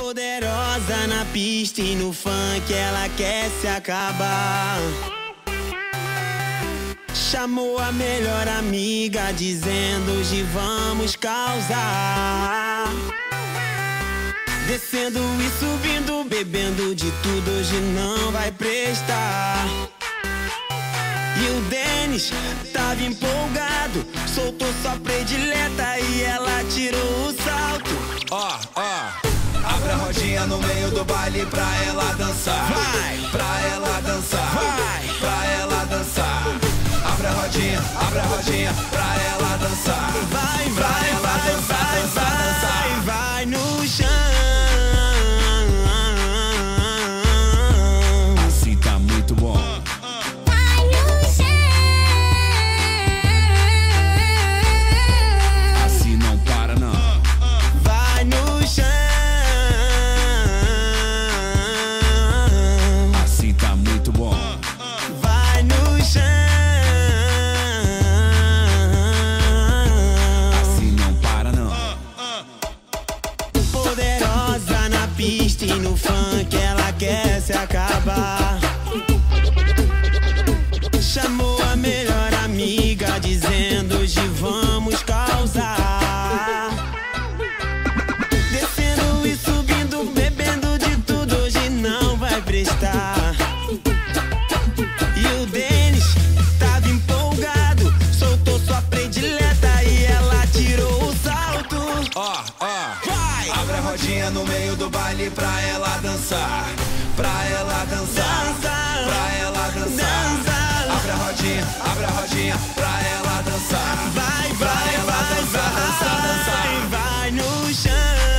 Poderosa na pista e no funk ela quer se acabar. Chamou a melhor amiga dizendo hoje vamos causar. Descendo e subindo, bebendo de tudo, hoje não vai prestar. E o Denis tava empolgado, soltou sua predileta e ela tirou o salto. Abre a rodinha no meio do baile pra ela dançar. Vai! Pra ela dançar. Vai! Pra ela dançar. Abre a rodinha pra ela dançar. Vai, Pra vai, ela vai, dançar, vai, dançar, vai, dançar. vai no chão. Assim tá muito bom. Vai no chão. Assim não para não. Vai no chão. Assim tá muito bom. Vai no chão. Assim não para não. Poderosa na pista e no funk ela quer se acabar. Chamou a melhor amiga dizendo hoje vamos causar. Descendo e subindo, bebendo de tudo, hoje não vai prestar. E o Denis tava empolgado, soltou sua predileta e ela tirou o salto. Vai! Abre a rodinha no meio do baile pra ela dançar. Pra ela dançar. Dança! Pra ela dançar. Dança! Abre a rodinha pra ela dançar. Vai, Pra vai, ela vai, dançar, dançar, dançar. vai, vai no chão.